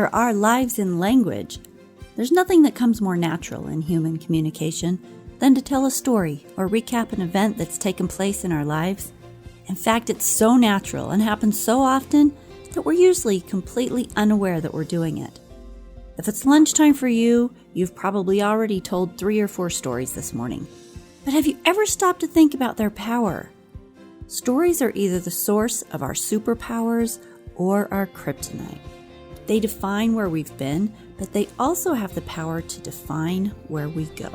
share our lives in language. There's nothing that comes more natural in human communication than to tell a story or recap an event that's taken place in our lives. In fact, it's so natural and happens so often that we're usually completely unaware that we're doing it. If it's lunchtime for you, you've probably already told 3 or 4 stories this morning. But have you ever stopped to think about their power? Stories are either the source of our superpowers or our kryptonite. They define where we've been, but they also have the power to define where we go.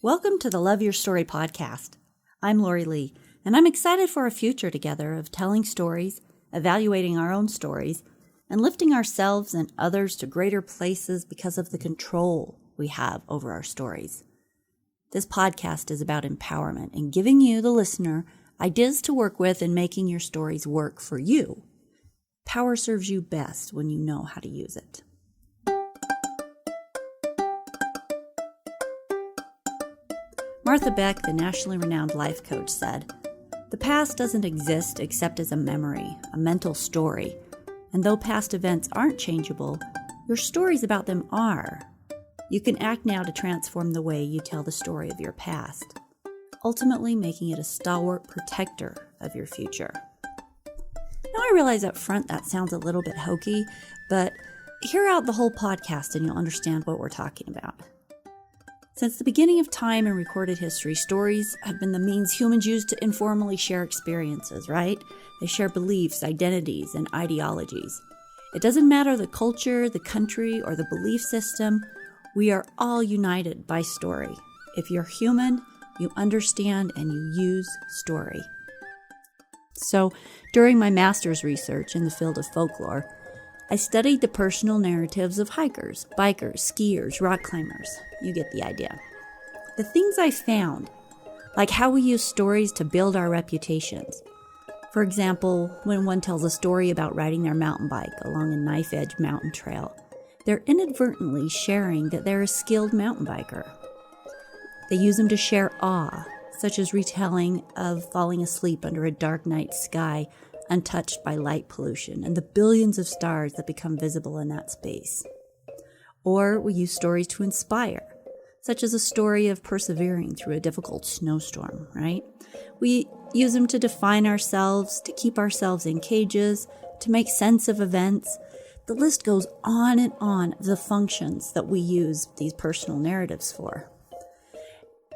Welcome to the Love Your Story podcast. I'm Lori Lee, and I'm excited for a future together of telling stories, evaluating our own stories, and lifting ourselves and others to greater places because of the control we have over our stories. This podcast is about empowerment and giving you, the listener, ideas to work with in making your stories work for you. Power serves you best when you know how to use it. Martha Beck, the nationally renowned life coach, said, "The past doesn't exist except as a memory, a mental story. And though past events aren't changeable, your stories about them are. You can act now to transform the way you tell the story of your past, ultimately making it a stalwart protector of your future." Now, I realize up front that sounds a little bit hokey, but hear out the whole podcast and you'll understand what we're talking about. Since the beginning of time in recorded history, stories have been the means humans use to informally share experiences, right? They share beliefs, identities, and ideologies. It doesn't matter the culture, the country, or the belief system. We are all united by story. If you're human, you understand and you use story. So, during my master's research in the field of folklore, I studied the personal narratives of hikers, bikers, skiers, rock climbers. You get the idea. The things I found, like how we use stories to build our reputations. For example, when one tells a story about riding their mountain bike along a knife-edge mountain trail, they're inadvertently sharing that they're a skilled mountain biker. They use them to share awe, such as retelling of falling asleep under a dark night sky untouched by light pollution and the billions of stars that become visible in that space. Or we use stories to inspire, such as a story of persevering through a difficult snowstorm, right? We use them to define ourselves, to keep ourselves in cages, to make sense of events. The list goes on and on of the functions that we use these personal narratives for.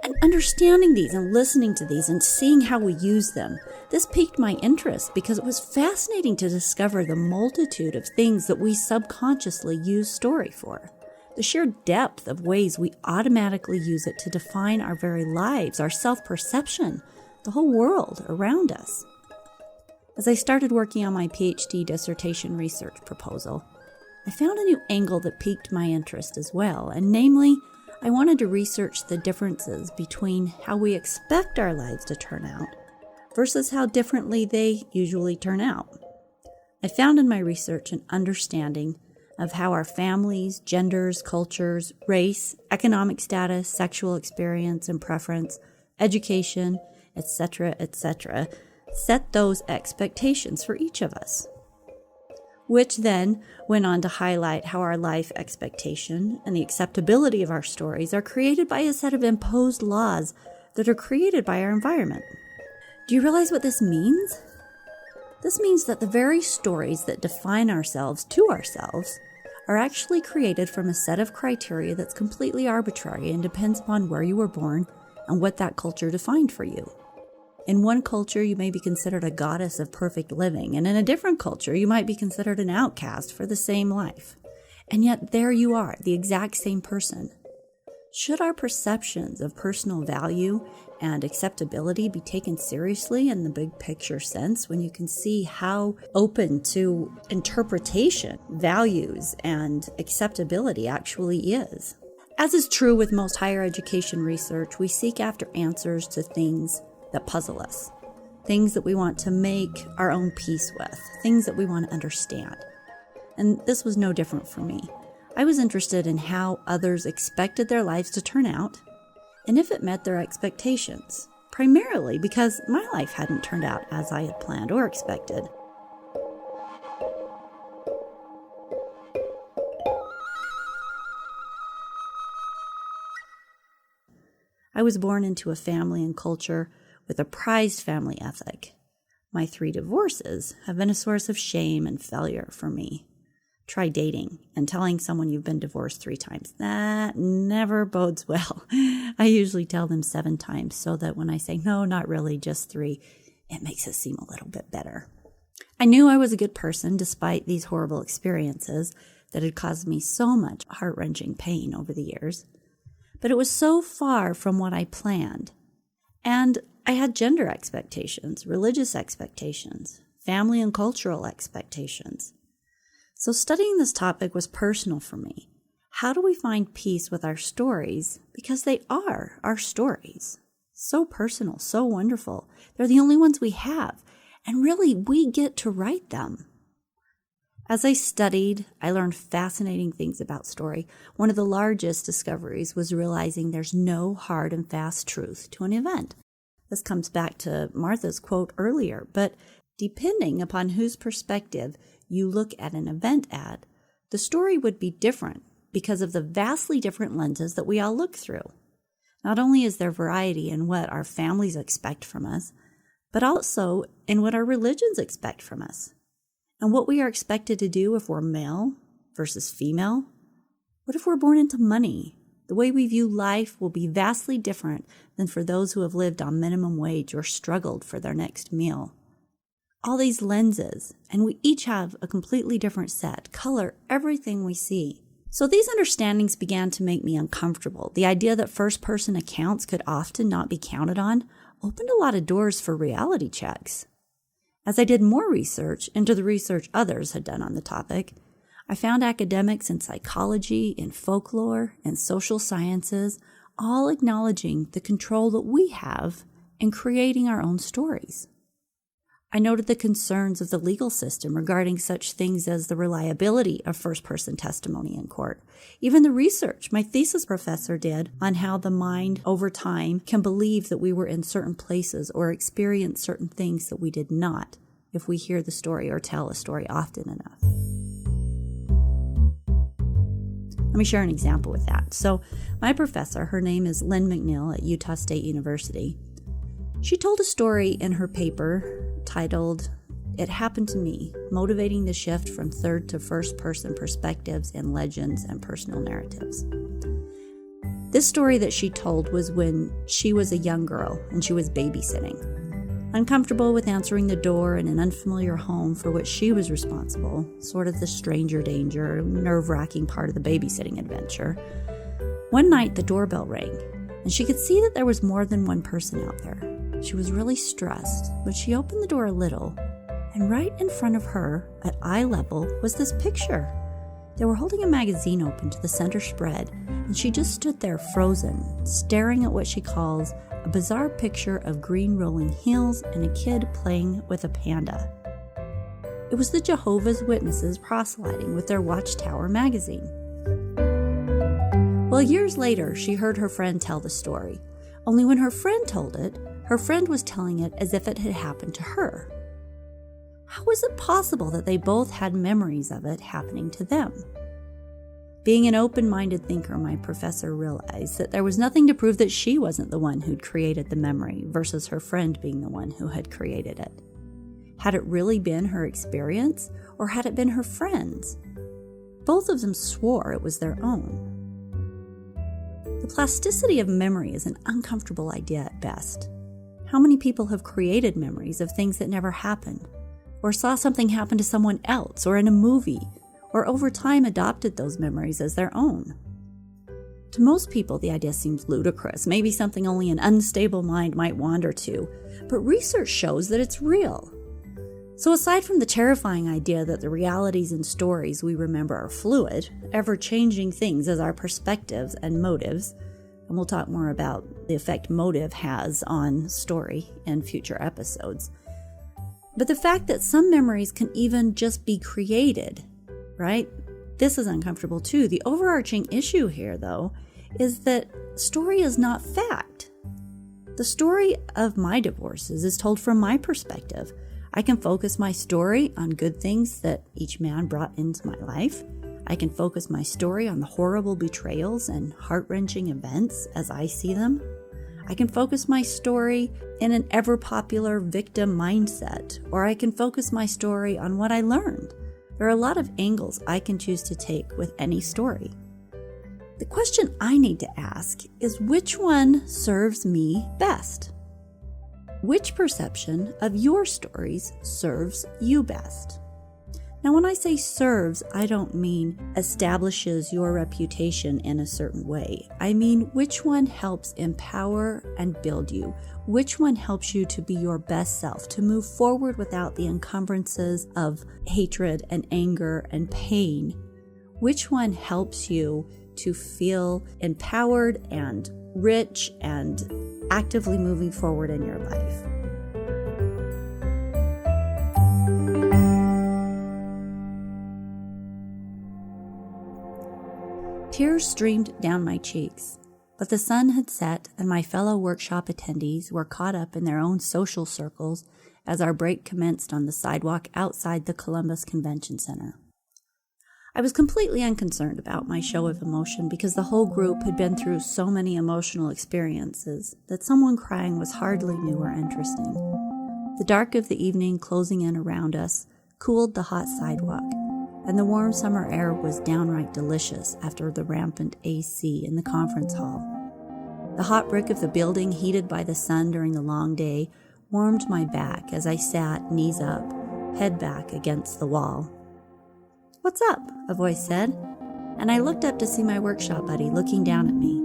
And understanding these and listening to these and seeing how we use them, this piqued my interest because it was fascinating to discover the multitude of things that we subconsciously use story for. The sheer depth of ways we automatically use it to define our very lives, our self-perception, the whole world around us. As I started working on my PhD dissertation research proposal, I found a new angle that piqued my interest as well, and namely, I wanted to research the differences between how we expect our lives to turn out versus how differently they usually turn out. I found in my research an understanding of how our families, genders, cultures, race, economic status, sexual experience and preference, education, etc., set those expectations for each of us, which then went on to highlight how our life expectation and the acceptability of our stories are created by a set of imposed laws that are created by our environment. Do you realize what this means? This means that the very stories that define ourselves to ourselves are actually created from a set of criteria that's completely arbitrary and depends upon where you were born and what that culture defined for you. In one culture, you may be considered a goddess of perfect living, and in a different culture, you might be considered an outcast for the same life. And yet there you are, the exact same person. Should our perceptions of personal value and acceptability be taken seriously in the big picture sense when you can see how open to interpretation, values, and acceptability actually is? As is true with most higher education research, we seek after answers to things that puzzle us, things that we want to make our own peace with, things that we want to understand. And this was no different for me. I was interested in how others expected their lives to turn out, and if it met their expectations, primarily because my life hadn't turned out as I had planned or expected. I was born into a family and culture with a prized family ethic. My 3 divorces have been a source of shame and failure for me. Try dating and telling someone you've been divorced 3 times. That never bodes well. I usually tell them 7 times so that when I say, no, not really, just 3, it makes it seem a little bit better. I knew I was a good person despite these horrible experiences that had caused me so much heart-wrenching pain over the years. But it was so far from what I planned. And I had gender expectations, religious expectations, family and cultural expectations. So studying this topic was personal for me. How do we find peace with our stories? Because they are our stories. So personal, so wonderful. They're the only ones we have. And really, we get to write them. As I studied, I learned fascinating things about story. One of the largest discoveries was realizing there's no hard and fast truth to an event. This comes back to Martha's quote earlier, but depending upon whose perspective you look at an event at, the story would be different because of the vastly different lenses that we all look through. Not only is there variety in what our families expect from us, but also in what our religions expect from us. And what we are expected to do if we're male versus female. What if we're born into money? The way we view life will be vastly different than for those who have lived on minimum wage or struggled for their next meal. All these lenses, and we each have a completely different set, color everything we see. So these understandings began to make me uncomfortable. The idea that first-person accounts could often not be counted on opened a lot of doors for reality checks. As I did more research into the research others had done on the topic, I found academics in psychology, in folklore, and social sciences all acknowledging the control that we have in creating our own stories. I noted the concerns of the legal system regarding such things as the reliability of first-person testimony in court. Even the research my thesis professor did on how the mind over time can believe that we were in certain places or experience certain things that we did not if we hear the story or tell a story often enough. Let me share an example with that. So my professor, her name is Lynn McNeil at Utah State University. She told a story in her paper titled, "It Happened to Me, Motivating the Shift from Third to First Person Perspectives in Legends and Personal Narratives." This story that she told was when she was a young girl and she was babysitting. Uncomfortable with answering the door in an unfamiliar home for which she was responsible, sort of the stranger danger, nerve-wracking part of the babysitting adventure. One night the doorbell rang, and she could see that there was more than one person out there. She was really stressed, but she opened the door a little, and right in front of her, at eye level, was this picture. They were holding a magazine open to the center spread, and she just stood there frozen, staring at what she calls a bizarre picture of green rolling hills and a kid playing with a panda. It was the Jehovah's Witnesses proselyting with their Watchtower magazine. Well, years later, she heard her friend tell the story. Only when her friend told it, her friend was telling it as if it had happened to her. How was it possible that they both had memories of it happening to them? Being an open-minded thinker, my professor realized that there was nothing to prove that she wasn't the one who'd created the memory versus her friend being the one who had created it. Had it really been her experience, or had it been her friend's? Both of them swore it was their own. The plasticity of memory is an uncomfortable idea at best. How many people have created memories of things that never happened, or saw something happen to someone else, or in a movie, or over time adopted those memories as their own? To most people, the idea seems ludicrous, maybe something only an unstable mind might wander to, but research shows that it's real. So aside from the terrifying idea that the realities and stories we remember are fluid, ever-changing things as our perspectives and motives, and we'll talk more about the effect motive has on story in future episodes, but the fact that some memories can even just be created, right? This is uncomfortable too. The overarching issue here, though, is that story is not fact. The story of my divorces is told from my perspective. I can focus my story on good things that each man brought into my life. I can focus my story on the horrible betrayals and heart-wrenching events as I see them. I can focus my story in an ever-popular victim mindset, or I can focus my story on what I learned. There are a lot of angles I can choose to take with any story. The question I need to ask is, which one serves me best? Which perception of your stories serves you best? Now, when I say serves, I don't mean establishes your reputation in a certain way. I mean, which one helps empower and build you? Which one helps you to be your best self, to move forward without the encumbrances of hatred and anger and pain? Which one helps you to feel empowered and rich and actively moving forward in your life? Tears streamed down my cheeks, but the sun had set and my fellow workshop attendees were caught up in their own social circles as our break commenced on the sidewalk outside the Columbus Convention Center. I was completely unconcerned about my show of emotion because the whole group had been through so many emotional experiences that someone crying was hardly new or interesting. The dark of the evening closing in around us cooled the hot sidewalk, and the warm summer air was downright delicious after the rampant AC in the conference hall. The hot brick of the building, heated by the sun during the long day, warmed my back as I sat, knees up, head back against the wall. "What's up?" a voice said, and I looked up to see my workshop buddy looking down at me.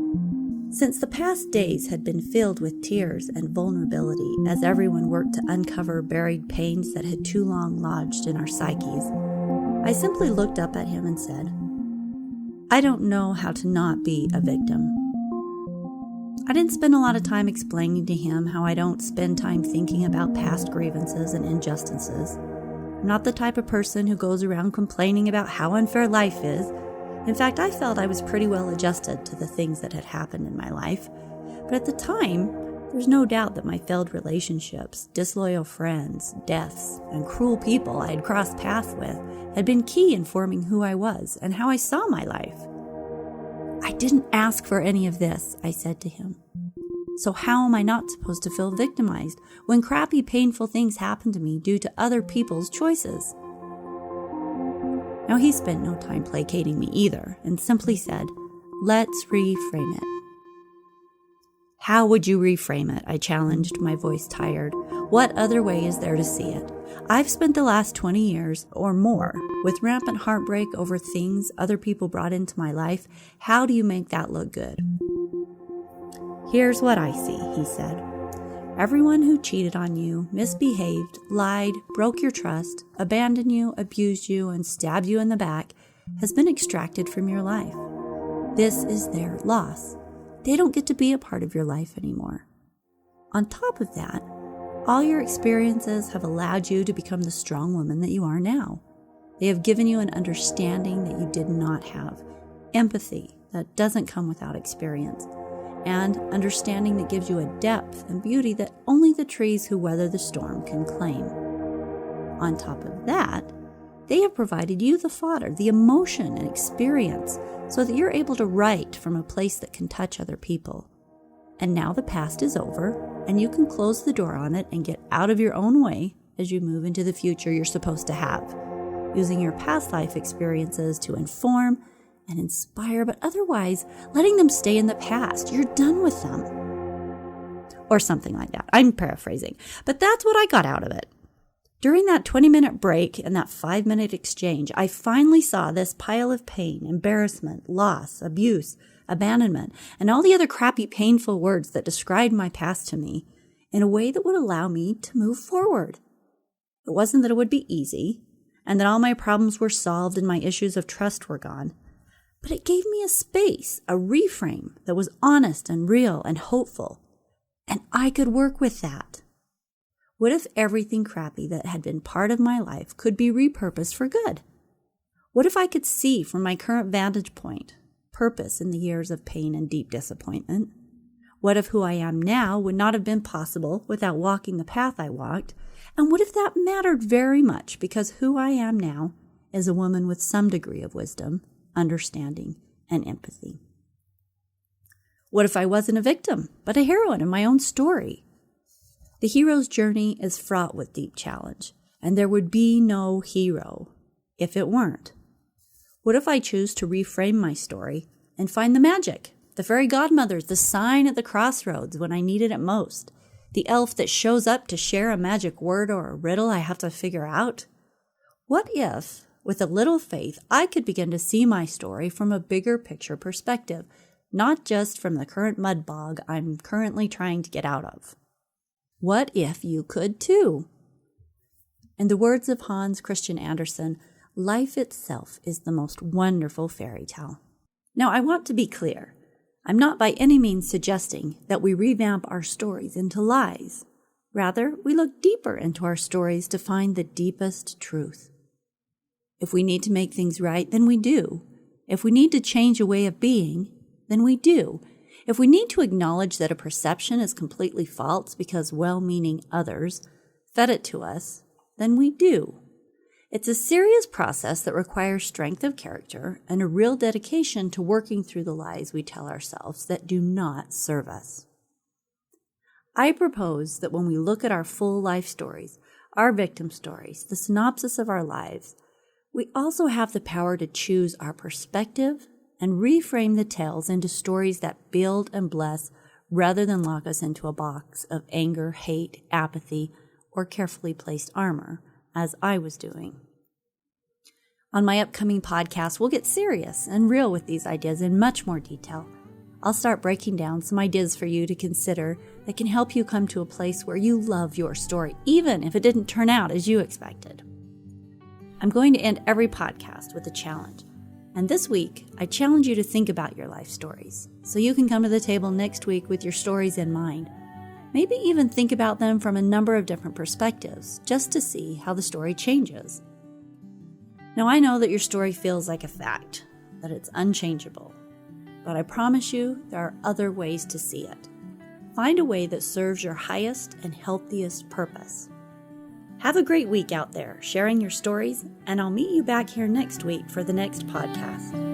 Since the past days had been filled with tears and vulnerability as everyone worked to uncover buried pains that had too long lodged in our psyches, I simply looked up at him and said, "I don't know how to not be a victim." I didn't spend a lot of time explaining to him how I don't spend time thinking about past grievances and injustices. I'm not the type of person who goes around complaining about how unfair life is. In fact, I felt I was pretty well adjusted to the things that had happened in my life. But at the time, there's no doubt that my failed relationships, disloyal friends, deaths, and cruel people I had crossed paths with had been key in forming who I was and how I saw my life. "I didn't ask for any of this," I said to him. "So how am I not supposed to feel victimized when crappy, painful things happen to me due to other people's choices?" Now, he spent no time placating me either and simply said, "Let's reframe it." "How would you reframe it?" I challenged, my voice tired. "What other way is there to see it? I've spent the last 20 years or more with rampant heartbreak over things other people brought into my life. How do you make that look good?" "Here's what I see," he said. "Everyone who cheated on you, misbehaved, lied, broke your trust, abandoned you, abused you, and stabbed you in the back has been extracted from your life. This is their loss. They don't get to be a part of your life anymore. On top of that, all your experiences have allowed you to become the strong woman that you are now. They have given you an understanding that you did not have, empathy that doesn't come without experience, and understanding that gives you a depth and beauty that only the trees who weather the storm can claim. On top of that, they have provided you the fodder, the emotion and experience, so that you're able to write from a place that can touch other people. And now the past is over, and you can close the door on it and get out of your own way as you move into the future you're supposed to have, using your past life experiences to inform and inspire, but otherwise letting them stay in the past. You're done with them." Or something like that. I'm paraphrasing, but that's what I got out of it. During that 20-minute break and that 5-minute exchange, I finally saw this pile of pain, embarrassment, loss, abuse, abandonment, and all the other crappy, painful words that described my past to me in a way that would allow me to move forward. It wasn't that it would be easy, and that all my problems were solved and my issues of trust were gone, but it gave me a space, a reframe that was honest and real and hopeful, and I could work with that. What if everything crappy that had been part of my life could be repurposed for good? What if I could see from my current vantage point purpose in the years of pain and deep disappointment? What if who I am now would not have been possible without walking the path I walked? And what if that mattered very much because who I am now is a woman with some degree of wisdom, understanding, and empathy? What if I wasn't a victim, but a heroine in my own story? The hero's journey is fraught with deep challenge, and there would be no hero if it weren't. What if I choose to reframe my story and find the magic, the fairy godmothers, the sign at the crossroads when I need it at most, the elf that shows up to share a magic word or a riddle I have to figure out? What if, with a little faith, I could begin to see my story from a bigger picture perspective, not just from the current mud bog I'm currently trying to get out of? What if you could too? In the words of Hans Christian Andersen, life itself is the most wonderful fairy tale. Now, I want to be clear. I'm not by any means suggesting that we revamp our stories into lies. Rather, we look deeper into our stories to find the deepest truth. If we need to make things right, then we do. If we need to change a way of being, then we do. If we need to acknowledge that a perception is completely false because well-meaning others fed it to us, then we do. It's a serious process that requires strength of character and a real dedication to working through the lies we tell ourselves that do not serve us. I propose that when we look at our full life stories, our victim stories, the synopsis of our lives, we also have the power to choose our perspective and reframe the tales into stories that build and bless rather than lock us into a box of anger, hate, apathy, or carefully placed armor, as I was doing. On my upcoming podcast, we'll get serious and real with these ideas in much more detail. I'll start breaking down some ideas for you to consider that can help you come to a place where you love your story, even if it didn't turn out as you expected. I'm going to end every podcast with a challenge. And this week, I challenge you to think about your life stories so you can come to the table next week with your stories in mind. Maybe even think about them from a number of different perspectives, just to see how the story changes. Now, I know that your story feels like a fact, that it's unchangeable, but I promise you there are other ways to see it. Find a way that serves your highest and healthiest purpose. Have a great week out there sharing your stories, and I'll meet you back here next week for the next podcast.